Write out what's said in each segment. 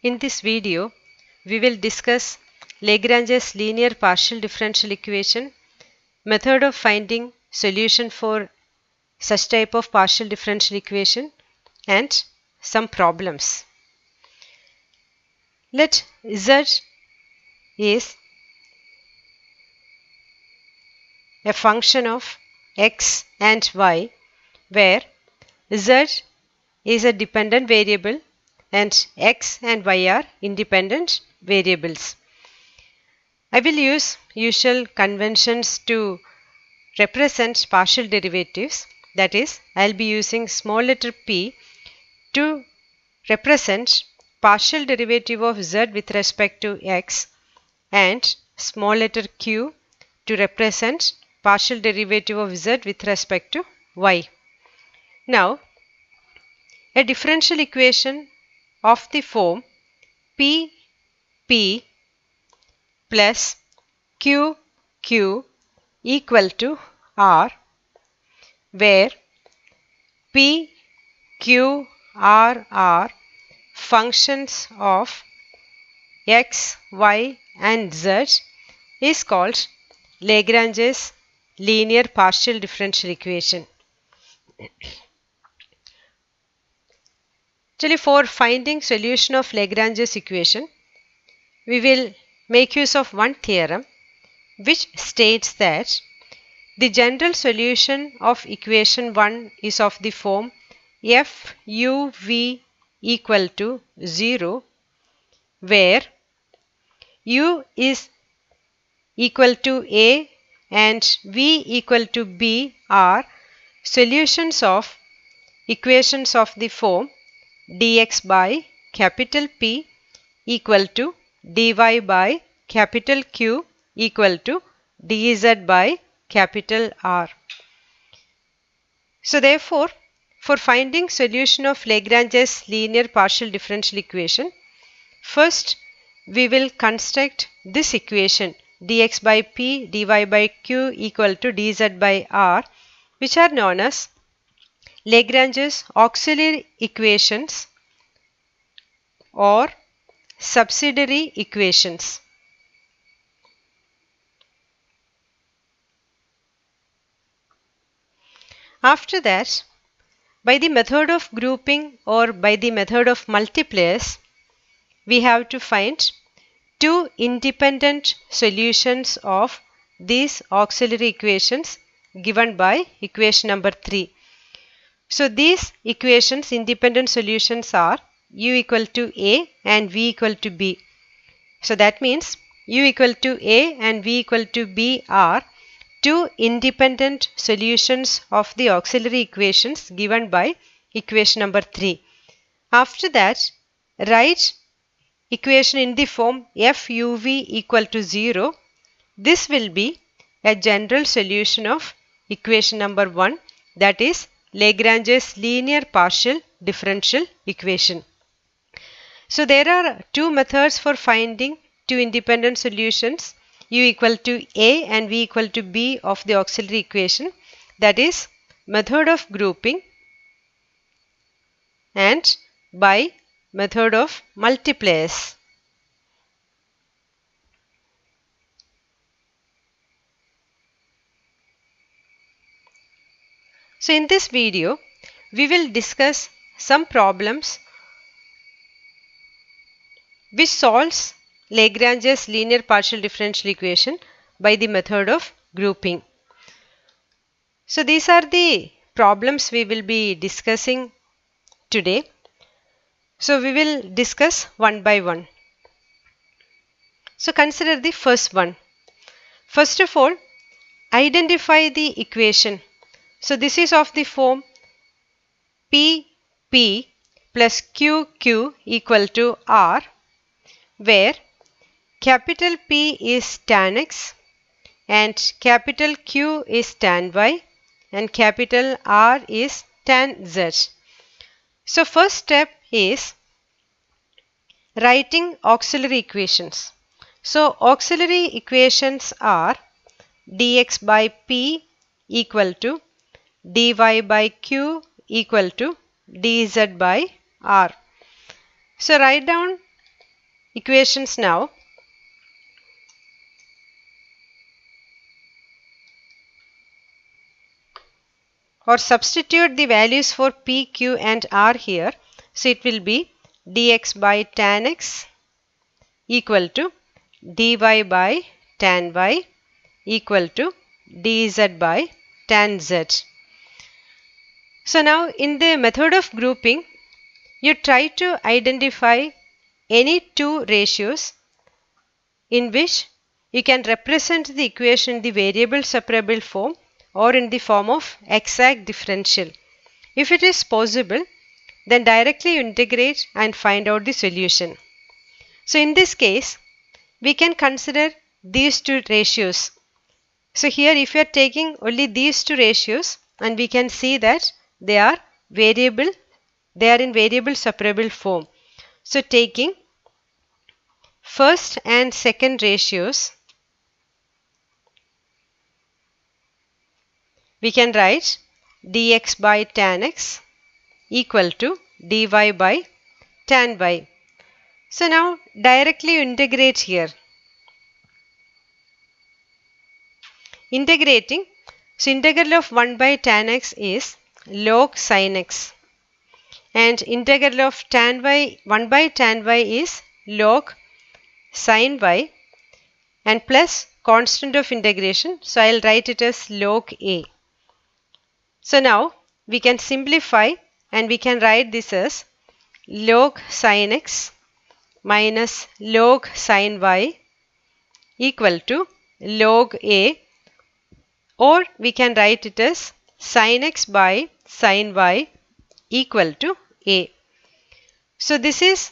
In this video, we will discuss Lagrange's linear partial differential equation, method of finding solution for such type of partial differential equation, and some problems. Let Z is a function of x and y, where Z is a dependent variable and x and y are independent variables. I will use usual conventions to represent partial derivatives. That is, I will be using small letter p to represent partial derivative of z with respect to x and small letter q to represent partial derivative of z with respect to y. Now, a differential equation of the form p plus q equal to r, where p, q, r are functions of x, y and z, is called Lagrange's linear partial differential equation. Actually, for finding solution of Lagrange's equation, we will make use of one theorem which states that the general solution of equation 1 is of the form f u v equal to 0, where u is equal to a and v equal to b are solutions of equations of the form dx by capital P equal to dy by capital Q equal to dz by capital R. So therefore, for finding solution of Lagrange's linear partial differential equation, first we will construct this equation dx by P dy by Q equal to dz by R, which are known as Lagrange's auxiliary equations or subsidiary equations. After that, by the method of grouping or by the method of multipliers, we have to find two independent solutions of these auxiliary equations given by equation number 3. So these equations independent solutions are u equal to a and v equal to b. So that means u equal to a and v equal to b are two independent solutions of the auxiliary equations given by equation number 3. After that, write equation in the form f u v equal to 0. This will be a general solution of equation number 1, that is Lagrange's linear partial differential equation. So there are two methods for finding two independent solutions, u equal to a and v equal to b of the auxiliary equation, that is method of grouping and by method of multipliers. So in this video, we will discuss some problems which solves Lagrange's linear partial differential equation by the method of grouping. So these are the problems we will be discussing today. So we will discuss one by one. So consider the first one. First of all, identify the equation. So this is of the form P plus Q equal to R, where capital P is tan x and capital Q is tan y and capital R is tan z. So first step is writing auxiliary equations. So auxiliary equations are dx by P equal to dy by Q equal to dz by R. So write down equations now. Or substitute the values for p, q and r here. So it will be dx by tan x equal to dy by tan y equal to dz by tan z. So now in the method of grouping, you try to identify any two ratios in which you can represent the equation in the variable separable form or in the form of exact differential. If it is possible, then directly integrate and find out the solution. So in this case, we can consider these two ratios. So here if you are taking only these two ratios, and we can see that they are in variable separable form. So taking first and second ratios, we can write dx by tan x equal to dy by tan y. So now directly integrate here. Integrating, so integral of 1 by tan x is log sin x, and integral of tan y 1 by tan y is log sin y, and plus constant of integration, so I will write it as log a. So now we can simplify and we can write this as log sin x minus log sin y equal to log a, or we can write it as sin x by sin y equal to a. So this is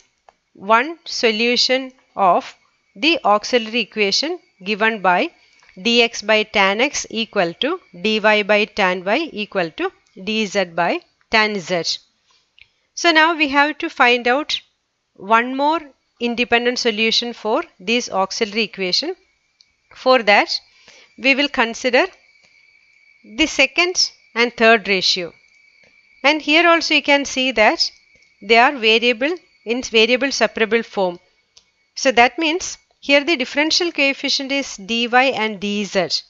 one solution of the auxiliary equation given by dx by tan x equal to dy by tan y equal to dz by tan z. So now we have to find out one more independent solution for this auxiliary equation. For that, we will consider the second and third ratio. And here also you can see that they are variable in variable separable form. So that means here the differential coefficient is dy and dz,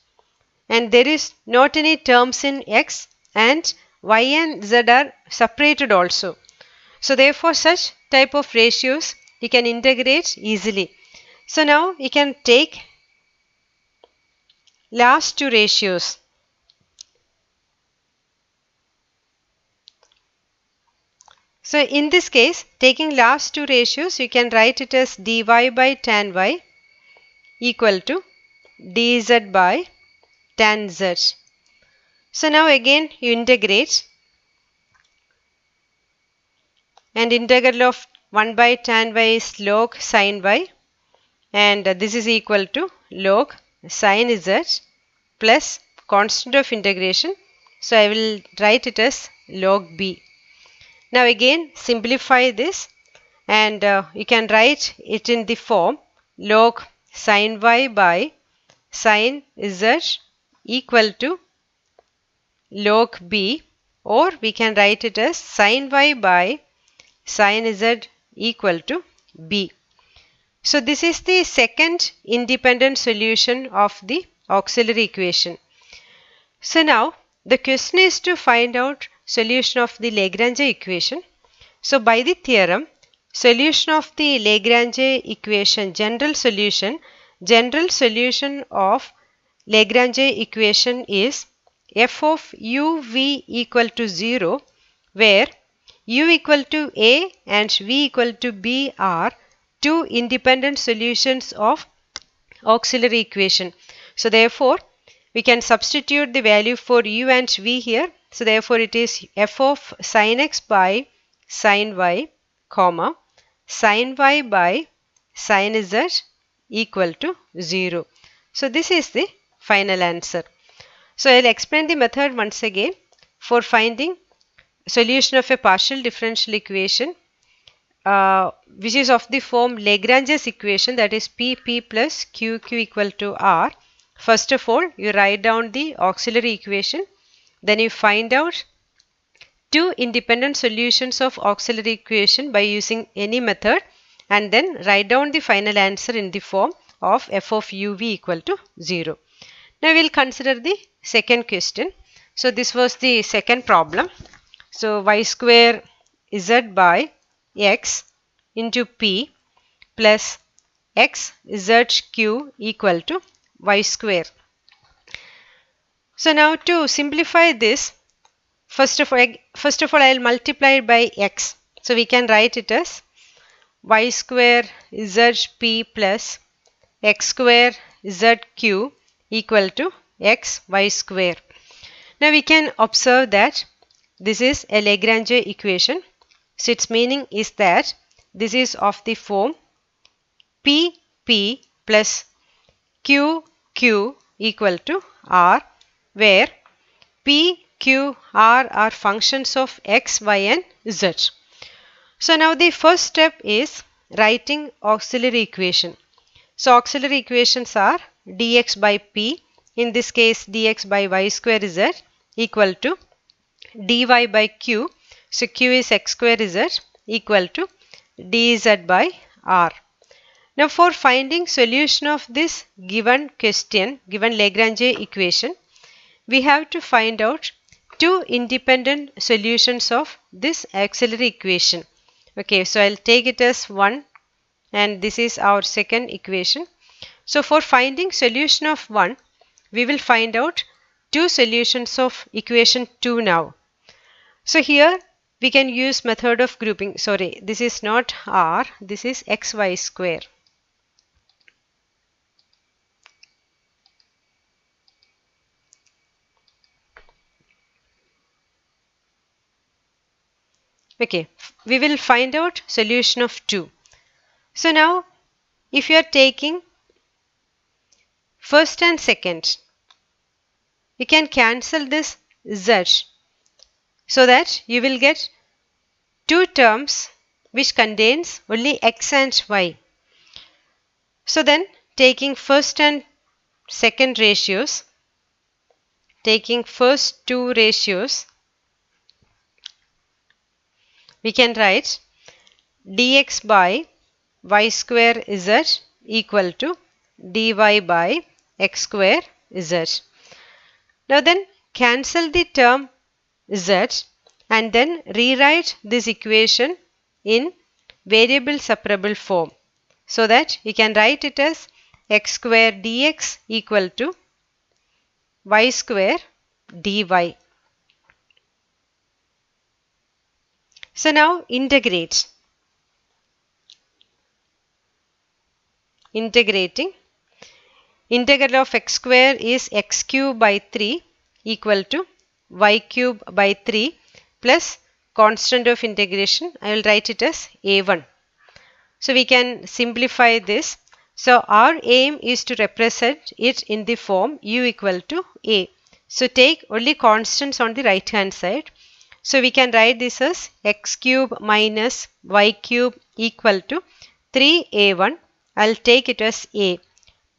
and there is not any terms in x, and y and z are separated also. So therefore such type of ratios you can integrate easily. So now you can take last two ratios. So in this case, taking last two ratios, you can write it as dy by tan y equal to dz by tan z. So now again you integrate, and integral of 1 by tan y is log sin y, and this is equal to log sin z plus constant of integration. So I will write it as log b. Now again simplify this, and you can write it in the form log sin y by sin z equal to log b, or we can write it as sin y by sin z equal to b. So this is the second independent solution of the auxiliary equation. So now the question is to find out solution of the Lagrange equation. So by the theorem, solution of the Lagrange equation, general solution of Lagrange equation is f of u v equal to 0, where u equal to a and v equal to b are two independent solutions of auxiliary equation. So therefore we can substitute the value for u and v here. So therefore it is f of sin x by sin y, comma sin y by sin z equal to 0. So this is the final answer. So I will explain the method once again for finding solution of a partial differential equation which is of the form Lagrange's equation, that is P plus Q equal to R. First of all, you write down the auxiliary equation, then you find out two independent solutions of auxiliary equation by using any method, and then write down the final answer in the form of f of uv equal to 0. Now we will consider the second question. So this was the second problem. So y square z by x into p plus x z q equal to y square. So now to simplify this, first of all I will multiply it by x. So we can write it as y square zp plus x square zq equal to x y square. Now we can observe that this is a Lagrange equation. So its meaning is that this is of the form p plus q equal to r, where p, q, r are functions of x, y and z. So now the first step is writing auxiliary equation. So auxiliary equations are dx by p, in this case dx by y square z equal to dy by q. So q is x square z equal to dz by r. Now for finding solution of this given question, given Lagrange equation, we have to find out two independent solutions of this auxiliary equation. Okay, so I'll take it as 1 and this is our second equation. So for finding solution of 1, we will find out two solutions of equation 2 now. So here we can use method of grouping. Sorry, this is not r, this is xy square. Okay, we will find out solution of 2. So now if you are taking first and second, you can cancel this z so that you will get two terms which contains only x and y. So then taking first and second ratios, taking first two ratios, we can write dx by y square z equal to dy by x square z. Now then cancel the term z and then rewrite this equation in variable separable form, so that you can write it as x square dx equal to y square dy. So now integrate. Integrating. Integral of x square is x cube by 3 equal to y cube by 3 plus constant of integration. I will write it as a1. So we can simplify this. So our aim is to represent it in the form u equal to a. So take only constants on the right hand side. So we can write this as x cube minus y cube equal to 3a1. I'll take it as a.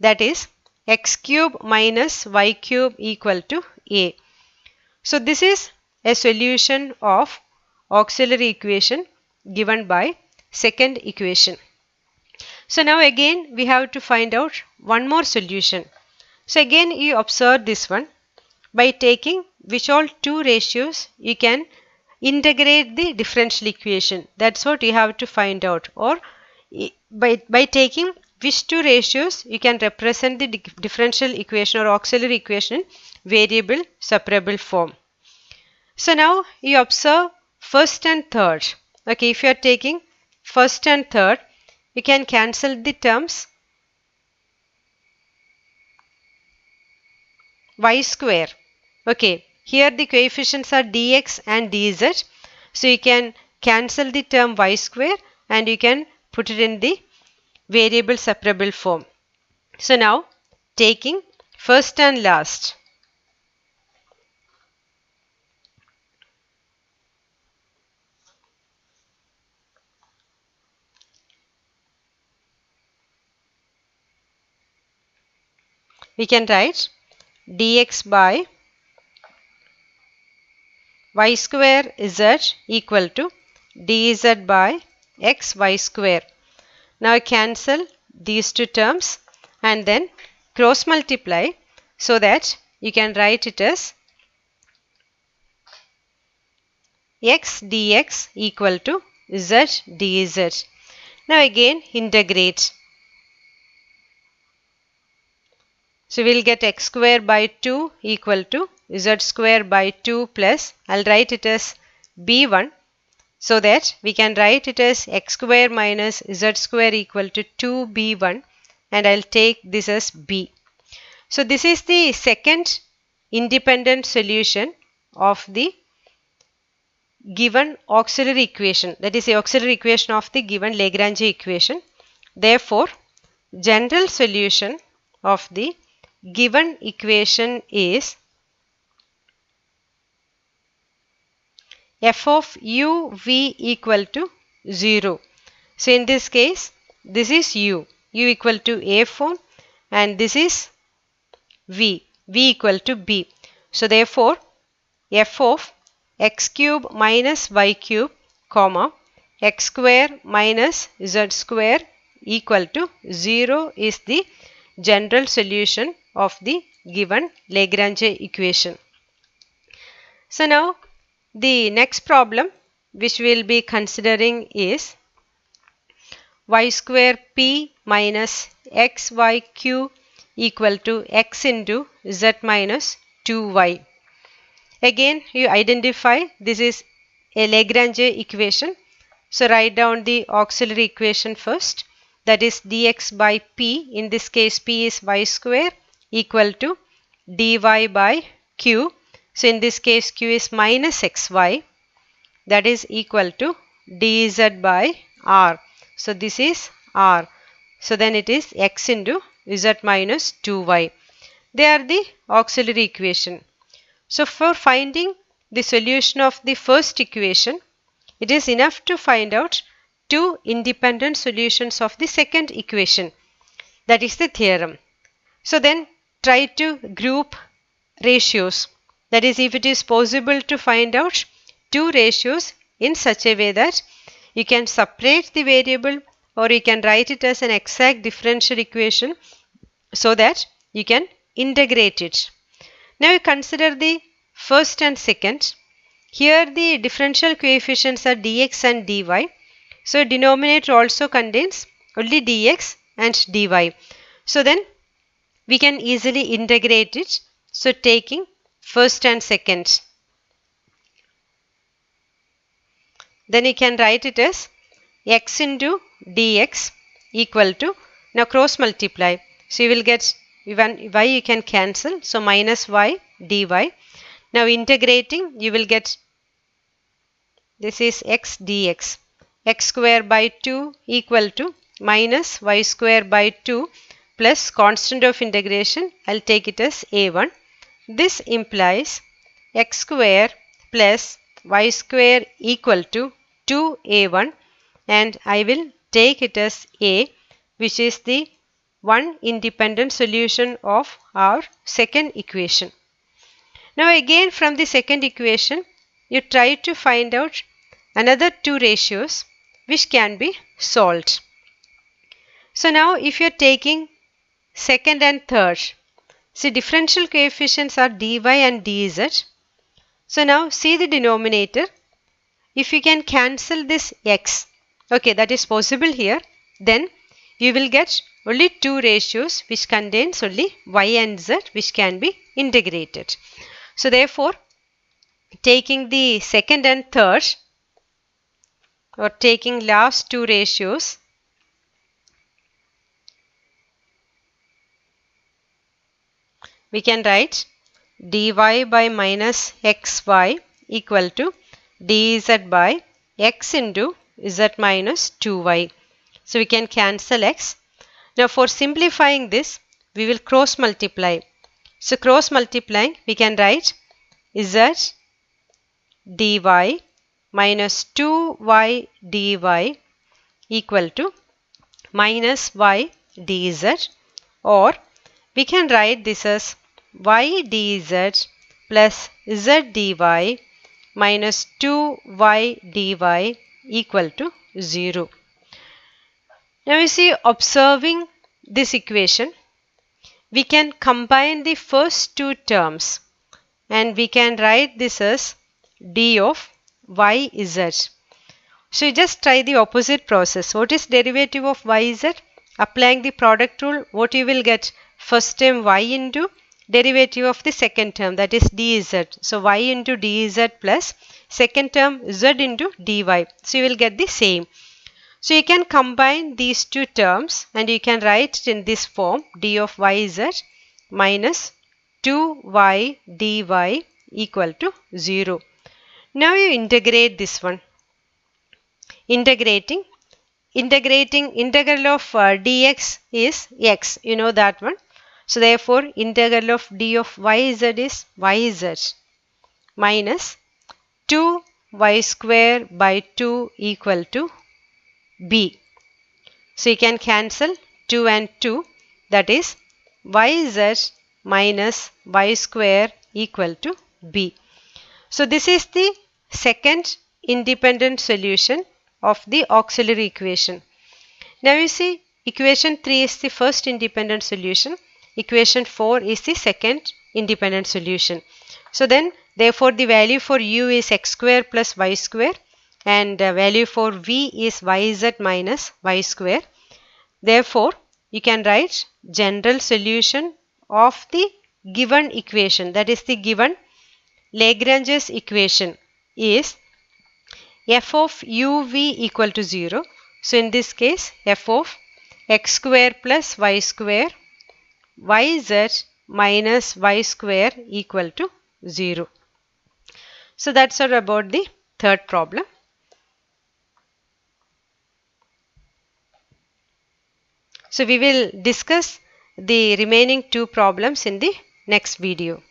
That is x cube minus y cube equal to a. So this is a solution of auxiliary equation given by second equation. So now again we have to find out one more solution. So again you observe this one. By taking which all two ratios you can integrate the differential equation. That's what you have to find out. Or by taking which two ratios you can represent the differential equation or auxiliary equation in variable separable form. So now you observe first and third. Okay, if you are taking first and third, you can cancel the terms y square. Okay, here the coefficients are dx and dz. So you can cancel the term y square and you can put it in the variable separable form. So now taking first and last. We can write dx by y square z equal to dz by x y square. Now cancel these two terms and then cross multiply so that you can write it as x dx equal to z dz. Now again integrate. So we'll get x square by 2 equal to z square by 2 plus, I'll write it as b1 so that we can write it as x square minus z square equal to 2b1 and I'll take this as b. So this is the second independent solution of the given auxiliary equation, that is the auxiliary equation of the given Lagrange equation. Therefore, general solution of the given equation is f of u v equal to 0. So in this case, this is u equal to a form and this is v equal to b. So therefore, f of x cube minus y cube comma x square minus z square equal to 0 is the general solution of the given Lagrange equation. So now the next problem which we will be considering is y square p minus xyq equal to x into z minus 2y. Again you identify this is a Lagrange equation. So write down the auxiliary equation first, that is dx by p, in this case p is y square equal to dy by q. So in this case q is minus xy, that is equal to dz by r. So this is r. So then it is x into z minus 2y. They are the auxiliary equation. So for finding the solution of the first equation, it is enough to find out two independent solutions of the second equation. That is the theorem. So then try to group ratios. That is, if it is possible to find out two ratios in such a way that you can separate the variable or you can write it as an exact differential equation so that you can integrate it. Now you consider the first and second. Here the differential coefficients are dx and dy. So denominator also contains only dx and dy. So then we can easily integrate it. So taking first and second. Then you can write it as x into dx equal to, now cross multiply. So you will get y you can cancel, so minus y dy. Now integrating you will get, this is x dx, x square by 2 equal to minus y square by 2 plus constant of integration, I'll take it as a1. This implies x square plus y square equal to 2a1 and I will take it as a, which is the one independent solution of our second equation. Now again from the second equation you try to find out another two ratios which can be solved. So now if you are taking second and third, see differential coefficients are dy and dz. So now see the denominator. If you can cancel this x, okay, that is possible here, then you will get only two ratios which contains only y and z which can be integrated. So therefore, taking the second and third or taking last two ratios, we can write dy by minus xy equal to dz by x into z minus 2y. So we can cancel x. Now for simplifying this, we will cross multiply. So cross multiplying, we can write z dy minus 2y dy equal to minus y dz, or we can write this as y dz plus z dy minus 2y dy equal to 0. Now you see, observing this equation, we can combine the first two terms and we can write this as d of yz. So you just try the opposite process. What is derivative of yz? Applying the product rule, what you will get? First term y into derivative of the second term, that is dz. So y into dz plus second term z into dy. So you will get the same. So you can combine these two terms and you can write it in this form, d of yz minus 2y dy equal to 0. Now you integrate this one. Integrating integral of dx is x, you know that one. So therefore integral of d of yz is yz minus 2y square by 2 equal to b. So you can cancel 2 and 2, that is yz minus y square equal to b. So this is the second independent solution of the auxiliary equation. Now you see, equation 3 is the first independent solution, equation 4 is the second independent solution. So then therefore the value for u is x square plus y square and value for v is yz minus y square. Therefore you can write general solution of the given equation, that is the given Lagrange's equation is f of uv equal to 0. So in this case f of x square plus y square yz minus y square equal to 0. So that's all about the third problem. So we will discuss the remaining two problems in the next video.